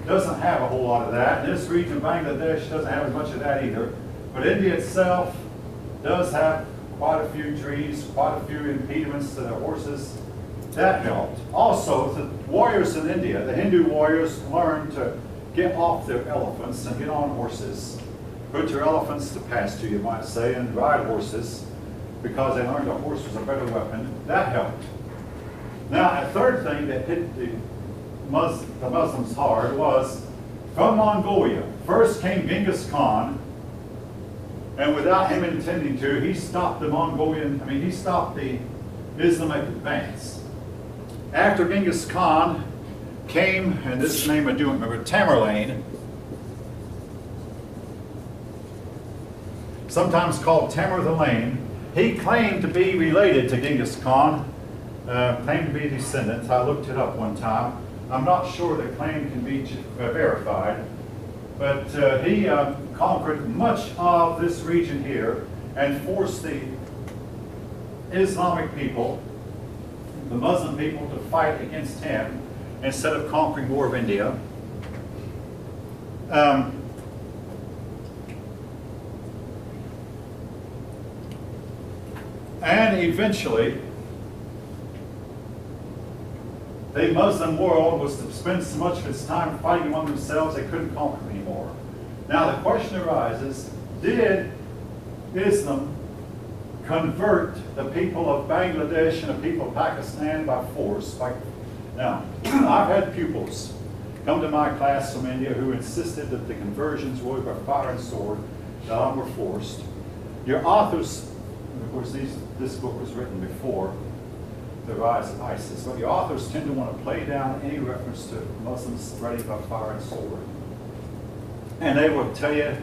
doesn't have a whole lot of that. This region of Bangladesh doesn't have as much of that either. But India itself does have quite a few trees, quite a few impediments to the horses. That helped. Also, the warriors in India, the Hindu warriors, learned to get off their elephants and get on horses. Put your elephants to pasture, you might say, and ride horses, because they learned a horse was a better weapon. That helped. Now, a third thing that hit the Muslims hard was from Mongolia. First came Genghis Khan, and without him intending to, he stopped he stopped the Islamic advance. After Genghis Khan came, and this name I do remember, Tamerlane, sometimes called Tamer the Lame. He claimed to be related to Genghis Khan, claimed to be a descendant. I looked it up one time. I'm not sure the claim can be verified, but he conquered much of this region here and forced the Islamic people, the Muslim people, to fight against him instead of conquering more of India. And eventually, the Muslim world was to spend so much of its time fighting among themselves they couldn't conquer anymore. Now the question arises, did Islam convert the people of Bangladesh and the people of Pakistan by force? Now, I've had pupils come to my class from India who insisted that the conversions were by fire and sword, that were forced. Your authors, of course this book was written before the rise of ISIS, but the authors tend to want to play down any reference to Muslims spreading by fire and sword. And they will tell you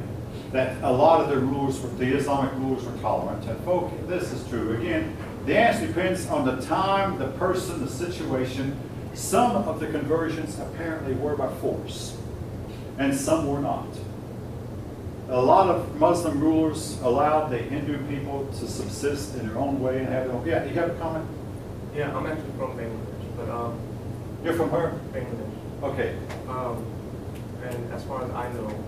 that a lot of the rulers, the Islamic rulers, were tolerant. And folks, this is true. Again, the answer depends on the time, the person, the situation. Some of the conversions apparently were by force, and some were not. A lot of Muslim rulers allowed the Hindu people to subsist in their own way and have their own. Yeah, you have a comment? Yeah, I'm actually from Bangladesh, but You're from where? Bangladesh. Okay. And as far as I know,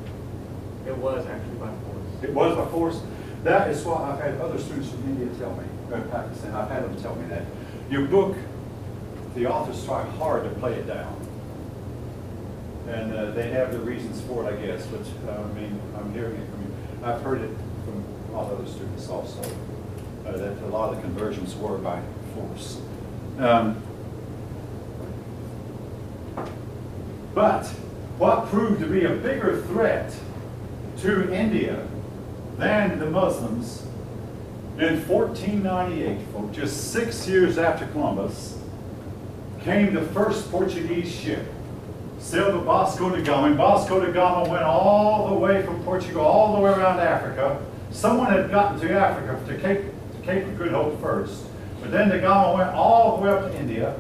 it was actually by force. It was by force. That is what I've had other students from India tell me, Pakistan. I've had them tell me that. Your book, the authors try hard to play it down. And they have their reasons for it, I guess. But I'm hearing it from you. I've heard it from a lot of other students also, that a lot of the conversions were by force. But what proved to be a bigger threat to India than the Muslims, in 1498, folks, just 6 years after Columbus, came the first Portuguese ship, sailed with Vasco da Gama. And Vasco da Gama went all the way from Portugal, all the way around Africa. Someone had gotten to Africa, to Cape of Good Hope first. But then da Gama went all the way up to India.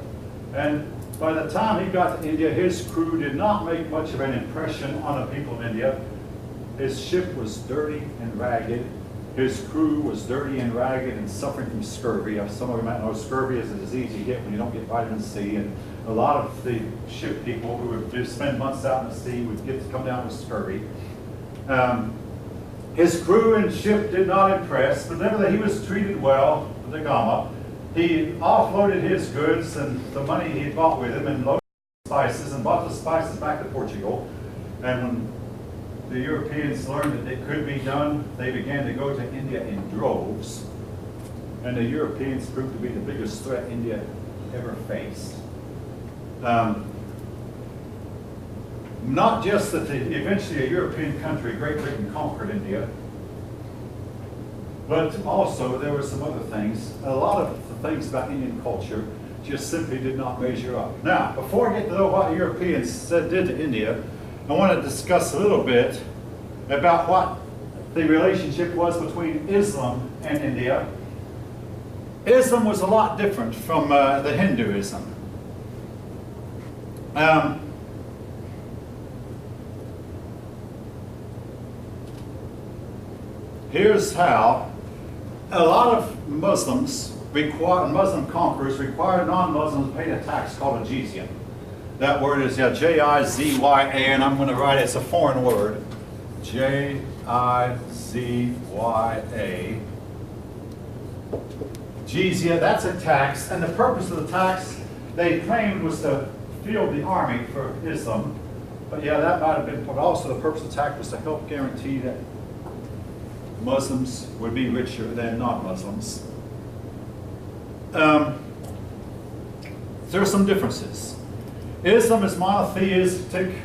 And by the time he got to India, his crew did not make much of an impression on the people of India. his ship was dirty and ragged. His crew was dirty and ragged and suffering from scurvy. Some of you might know scurvy is a disease you get when you don't get vitamin C. And a lot of the ship people who would just spend months out in the sea would come down with scurvy. His crew and ship did not impress, but nevertheless he was treated well, the Gama. He offloaded his goods and the money he had bought with him and loaded spices and brought the spices back to Portugal. And when the Europeans learned that it could be done, they began to go to India in droves. And the Europeans proved to be the biggest threat India ever faced. Not just that eventually a European country, Great Britain, conquered India, but also there were some other things. A lot of the things about Indian culture just simply did not measure up. Now, before I get to know what the Europeans did to India, I want to discuss a little bit about what the relationship was between Islam and India. Islam was a lot different from the Hinduism. Here's how a lot of Muslim conquerors required non-Muslims to pay a tax called a jizya. That word is J-I-Z-Y-A, and I'm going to write it, it's a foreign word. J-I-Z-Y-A. Jizya, that's a tax, and the purpose of the tax they claimed was to field the army for Islam. But yeah, that might have been, but also the purpose of the tax was to help guarantee that Muslims would be richer than non-Muslims. There are some differences. Islam is monotheistic.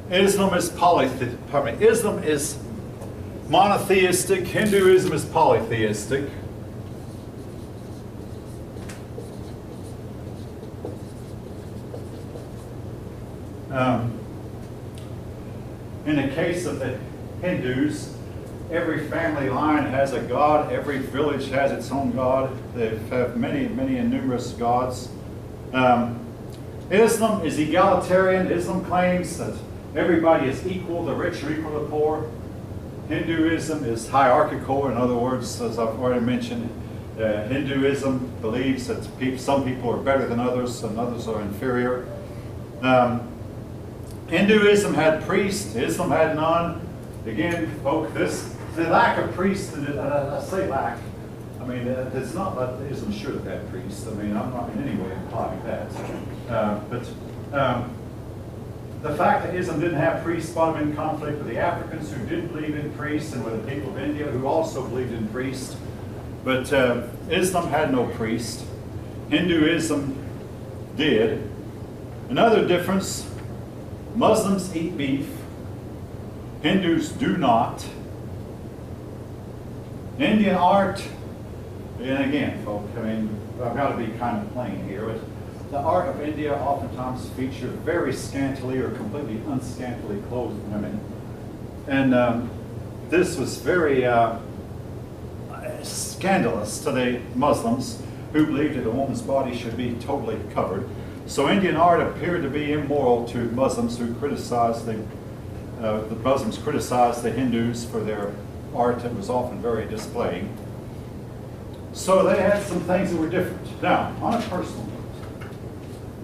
Islam is Islam is monotheistic. Hinduism is polytheistic. In the case of the Hindus, every family line has a god. Every village has its own god. They have many, many and numerous gods. Islam is egalitarian. Islam claims that everybody is equal. The rich are equal to the poor. Hinduism is hierarchical. In other words, as I've already mentioned, Hinduism believes that some people are better than others and others are inferior. Hinduism had priests. Islam had none. Again, folks, the lack of priests, I say lack, I mean, it's not that Islam should have had priests. I mean, I'm not in any way implying that. But the fact that Islam didn't have priests brought them in conflict with the Africans who did believe in priests and with the people of India who also believed in priests. But Islam had no priest. Hinduism did. Another difference, Muslims eat beef. Hindus do not. Indian art, and again, folks, I mean, I've got to be kind of plain here, but the art of India oftentimes features very scantily or completely unscantily clothed women. And this was very scandalous to the Muslims who believed that a woman's body should be totally covered. So Indian art appeared to be immoral to Muslims who criticized the Muslims criticized the Hindus for their art that was often very displaying. So they had some things that were different. Now, on a personal note,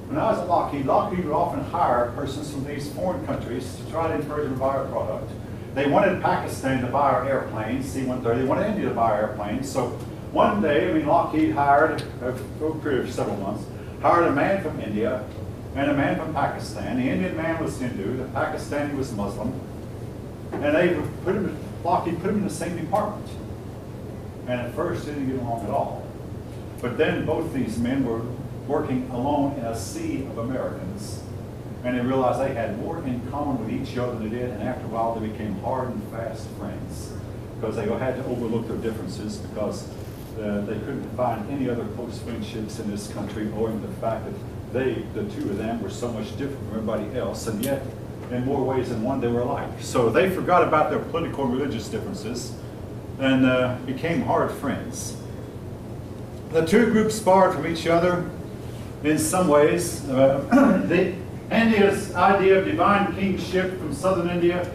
when I was at Lockheed would often hire persons from these foreign countries to try to encourage them to buy our product. They wanted Pakistan to buy our airplanes, C-130. They wanted India to buy our airplanes. So one day, Lockheed hired, over a period of several months, hired a man from India and a man from Pakistan. The Indian man was Hindu, the Pakistani was Muslim, and Lockheed put him in the same department. And at first they didn't get along at all. But then both these men were working alone in a sea of Americans, and they realized they had more in common with each other than they did, and after a while they became hard and fast friends because they had to overlook their differences because they couldn't find any other close friendships in this country owing to the fact that the two of them were so much different from everybody else, and yet in more ways than one they were alike. So they forgot about their political and religious differences and became hard friends. The two groups borrowed from each other in some ways. India's idea of divine kingship from southern India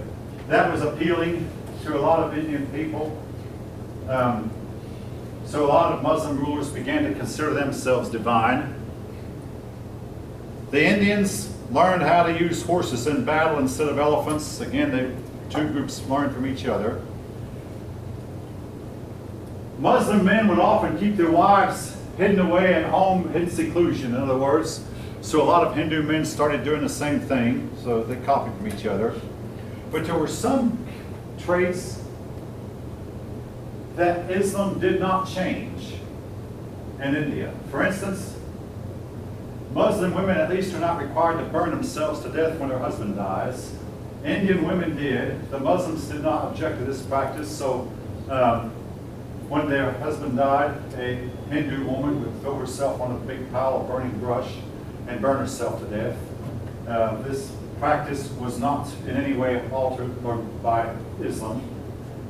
That was appealing to a lot of Indian people. So a lot of Muslim rulers began to consider themselves divine. The Indians learned how to use horses in battle instead of elephants. Again, the two groups learned from each other. Muslim men would often keep their wives hidden away at home in seclusion, in other words. So a lot of Hindu men started doing the same thing, so they copied from each other. But there were some traits that Islam did not change in India. For instance, Muslim women at least are not required to burn themselves to death when their husband dies. Indian women did. The Muslims did not object to this practice, so when their husband died, a Hindu woman would throw herself on a big pile of burning brush and burn herself to death. This practice was not in any way altered by Islam.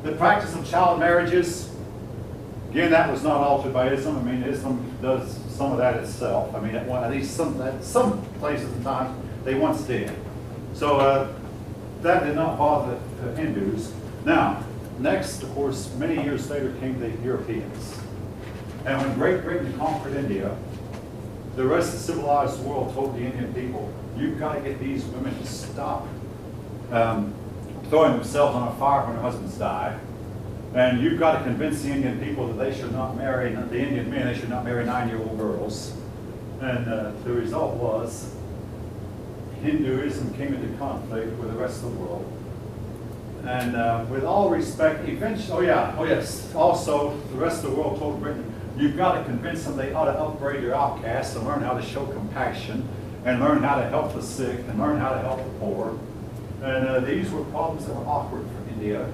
The practice of child marriages, again, that was not altered by Islam. I mean, Islam does some of that itself. I mean, at least some places and times they once did. So that did not bother the Hindus. Now, next, of course, many years later came the Europeans. And when Great Britain conquered India, the rest of the civilized world told the Indian people, you've got to get these women to stop throwing themselves on a fire when their husbands die. And you've got to convince the Indian people that they should not marry, the Indian men, they should not marry 9-year-old girls. And the result was Hinduism came into conflict with the rest of the world. And with all respect, eventually, also the rest of the world told Britain, you've got to convince them they ought to upgrade their outcasts and learn how to show compassion and learn how to help the sick and learn how to help the poor. And these were problems that were awkward for India.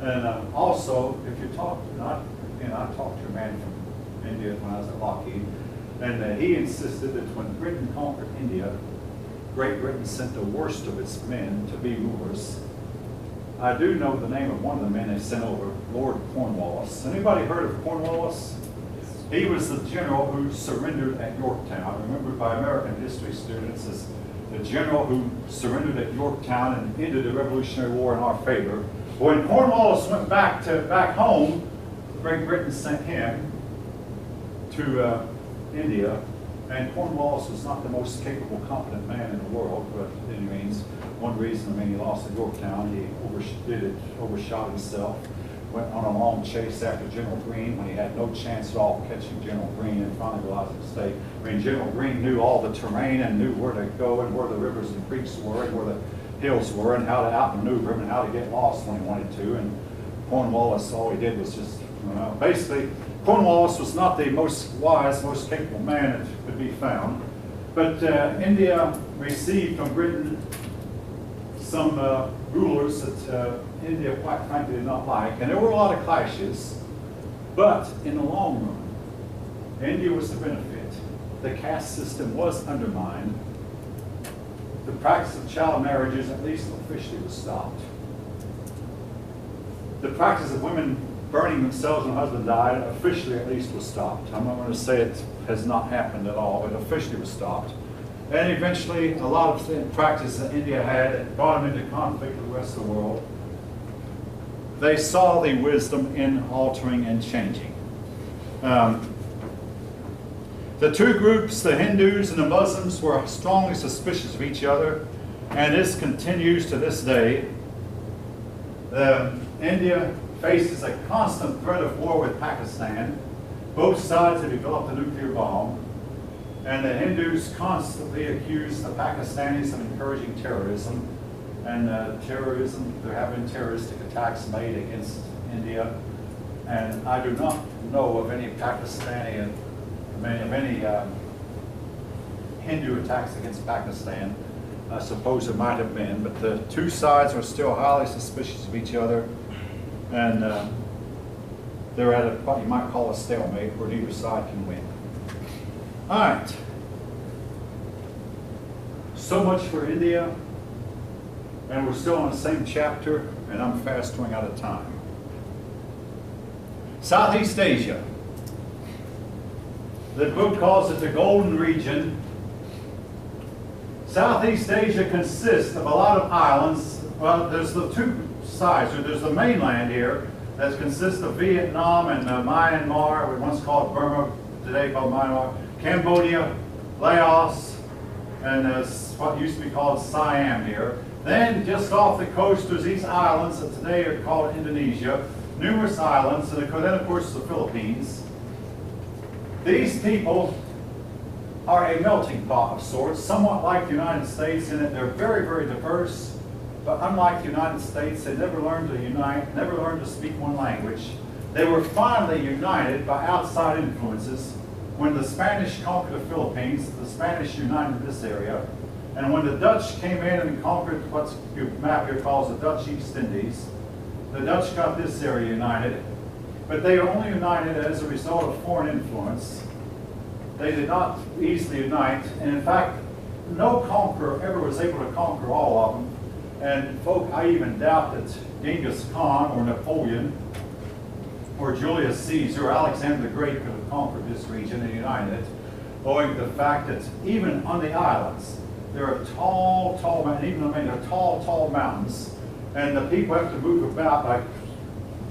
And also, if you talk, I talked to a man from India when I was at Lockheed, and he insisted that when Britain conquered India, Great Britain sent the worst of its men to be rulers. I do know the name of one of the men they sent over, Lord Cornwallis. Anybody heard of Cornwallis? He was the general who surrendered at Yorktown, remembered by American history students as the general who surrendered at Yorktown and ended the Revolutionary War in our favor. When Cornwallis went back home, Great Britain sent him to India, and Cornwallis was not the most capable, competent man in the world, but any means. One reason, he lost at Yorktown, he overshot himself, went on a long chase after General Greene when he had no chance at all of catching General Greene, and finally realized his mistake. General Greene knew all the terrain and knew where to go and where the rivers and creeks were and where the hills were and how to outmaneuver him and how to get lost when he wanted to. And Cornwallis, all he did was just, basically, Cornwallis was not the most wise, most capable man that could be found. But India received from Britain some rulers that India, quite frankly, did not like. And there were a lot of clashes. But in the long run, India was to benefit. The caste system was undermined. The practice of child marriages, at least officially, was stopped. The practice of women burning themselves when a husband died, officially at least, was stopped. I'm not going to say it has not happened at all, but officially was stopped. And eventually, a lot of the practice that India had brought them into conflict with the rest of the world. They saw the wisdom in altering and changing. The two groups, the Hindus and the Muslims, were strongly suspicious of each other, and this continues to this day. India faces a constant threat of war with Pakistan. Both sides have developed a nuclear bomb, and the Hindus constantly accuse the Pakistanis of encouraging terrorism. And there have been terroristic attacks made against India, and I do not know of any Pakistani, of any Hindu attacks against Pakistan. I suppose there might have been, but the two sides are still highly suspicious of each other, and they're at what you might call a stalemate, where neither side can win. All right. So much for India. And we're still on the same chapter, and I'm fast running out of time. Southeast Asia. The book calls it the Golden Region. Southeast Asia consists of a lot of islands well, there's the two sides. There's the mainland here that consists of Vietnam and Myanmar, we once called Burma, today called Myanmar, Cambodia, Laos, and what used to be called Siam here. Then just off the coast there's these islands that today are called Indonesia, numerous islands, and then of course the Philippines. These people are a melting pot of sorts, somewhat like the United States in that they're very, very diverse, but unlike the United States, they never learned to unite, never learned to speak one language. They were finally united by outside influences. When the Spanish conquered the Philippines, the Spanish united this area. And when the Dutch came in and conquered what your map here calls the Dutch East Indies, the Dutch got this area united. But they were only united as a result of foreign influence. They did not easily unite, and in fact, no conqueror ever was able to conquer all of them. And folk, I even doubt that Genghis Khan or Napoleon or Julius Caesar or Alexander the Great could have conquered this region and united it, owing to the fact that even on the islands, there are tall, tall mountains, even there are tall, tall mountains, and the people have to move about by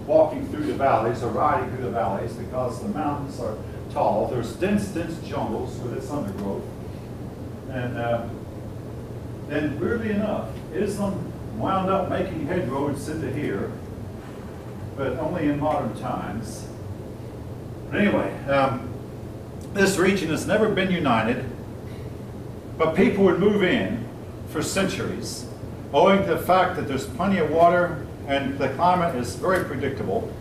walking through the valleys or riding through the valleys because the mountains are tall. There's dense, dense jungles with its undergrowth. And then, weirdly enough, Islam wound up making headroads into here, but only in modern times. But anyway, this region has never been united, but people would move in for centuries, owing to the fact that there's plenty of water and the climate is very predictable.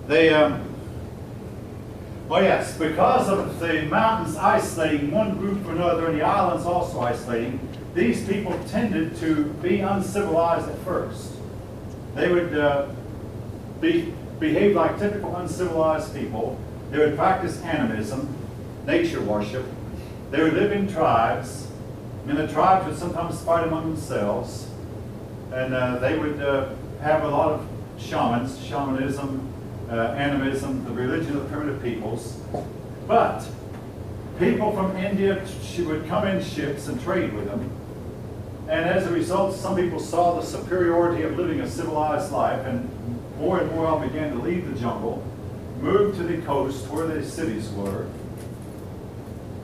They, oh yes, because of the mountains isolating one group from another and the islands also isolating, these people tended to be uncivilized at first. They would behave like typical uncivilized people. They would practice animism, nature worship. They would live in tribes, and the tribes would sometimes fight among themselves. And they would have a lot of shamans, shamanism, animism, the religion of primitive peoples. But people from India would come in ships and trade with them. And as a result, some people saw the superiority of living a civilized life, and more of them began to leave the jungle, move to the coast where the cities were,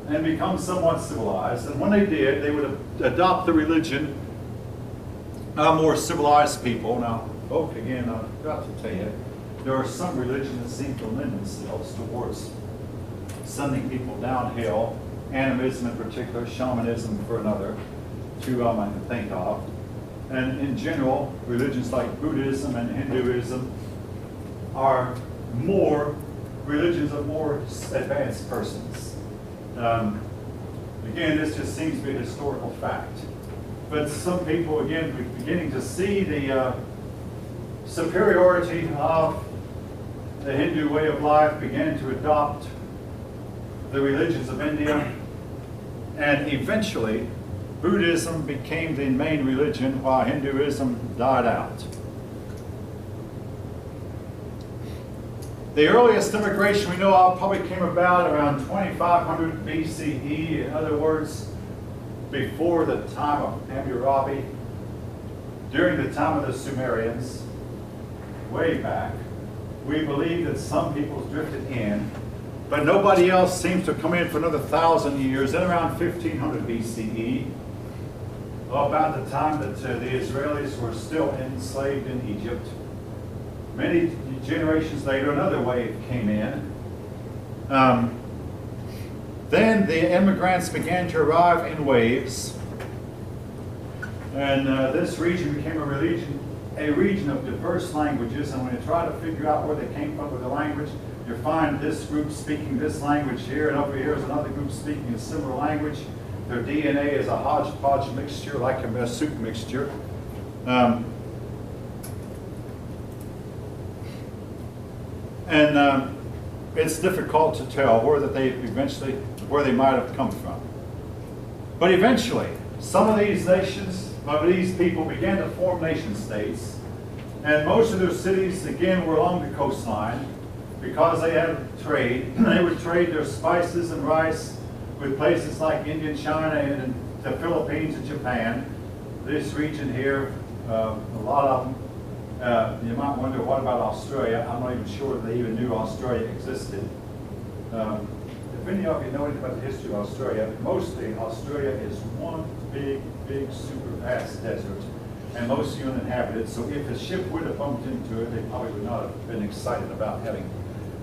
and become somewhat civilized. And when they did, they would adopt the religion of more civilized people. Now, folks, again, I forgot to tell you, there are some religions that seem to lend themselves towards sending people downhill, animism in particular, shamanism for another, two I can think of. And in general, religions like Buddhism and Hinduism are more religions of more advanced persons. Again, this just seems to be a historical fact. But some people, again, beginning to see the superiority of the Hindu way of life, began to adopt the religions of India, and eventually Buddhism became the main religion while Hinduism died out. The earliest immigration we know of probably came about around 2500 BCE, in other words, before the time of Hammurabi, during the time of the Sumerians, way back. We believe that some people drifted in, but nobody else seems to come in for another 1,000 years. Then around 1500 BCE, about the time that the Israelis were still enslaved in Egypt, many generations later, another wave came in. Then the immigrants began to arrive in waves, and this region became a region of diverse languages. And when you try to figure out where they came from with the language, you find this group speaking this language here, and over here is another group speaking a similar language. Their DNA is a hodgepodge mixture, like a soup mixture. It's difficult to tell where they might have come from. But eventually, some of these nations, these people began to form nation states, and most of their cities, again, were along the coastline because they had trade. They would trade their spices and rice with places like India, China, and the Philippines and Japan. This region here, a lot of them, you might wonder, what about Australia? I'm not even sure they even knew Australia existed. If any of you know anything about the history of Australia, mostly Australia is one big, super vast desert, and mostly uninhabited. So if a ship would have bumped into it, they probably would not have been excited about having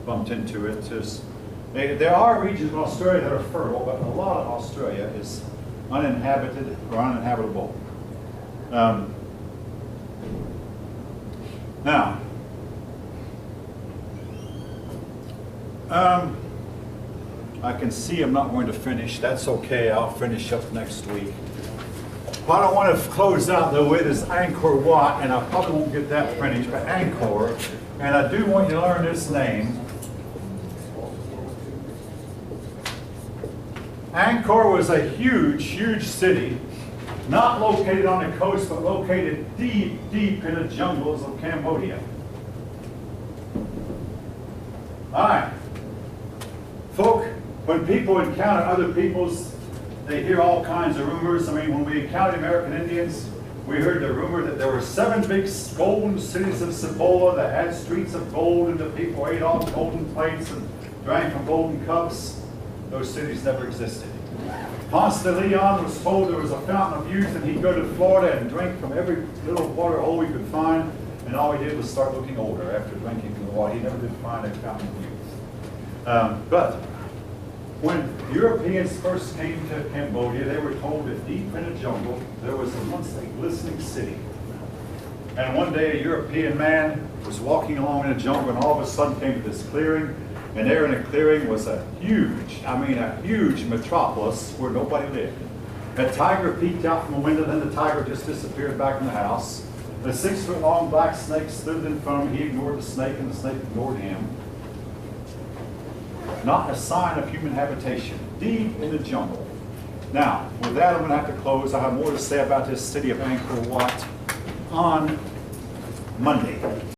bumped into it. There are regions in Australia that are fertile, but a lot of Australia is uninhabited or uninhabitable. Now, I can see I'm not going to finish. That's okay. I'll finish up next week. What I want to close out though with is Angkor Wat, and I probably won't get that finished, but Angkor, and I do want you to learn this name. Angkor was a huge city, not located on the coast, but located deep in the jungles of Cambodia. All right. Folk, when people encounter other peoples, they hear all kinds of rumors. I mean, when we encountered American Indians, we heard the rumor that there were 7 big golden cities of Cibola that had streets of gold, and the people ate off golden plates and drank from golden cups. Those cities never existed. Ponce de Leon was told there was a fountain of youth, and he'd go to Florida and drink from every little water hole he could find, and all he did was start looking older after drinking from the water. He never did find a fountain of youth. But when Europeans first came to Cambodia, they were told that deep in the jungle there was once a glistening city. And one day a European man was walking along in the jungle, and all of a sudden came to this clearing, and there in the clearing was a huge metropolis where nobody lived. A tiger peeked out from a window, then the tiger just disappeared back in the house. A 6-foot-long black snake stood in front of him. He ignored the snake, and the snake ignored him. Not a sign of human habitation, deep in the jungle. Now, with that, I'm going to have to close. I have more to say about this city of Angkor Wat on Monday.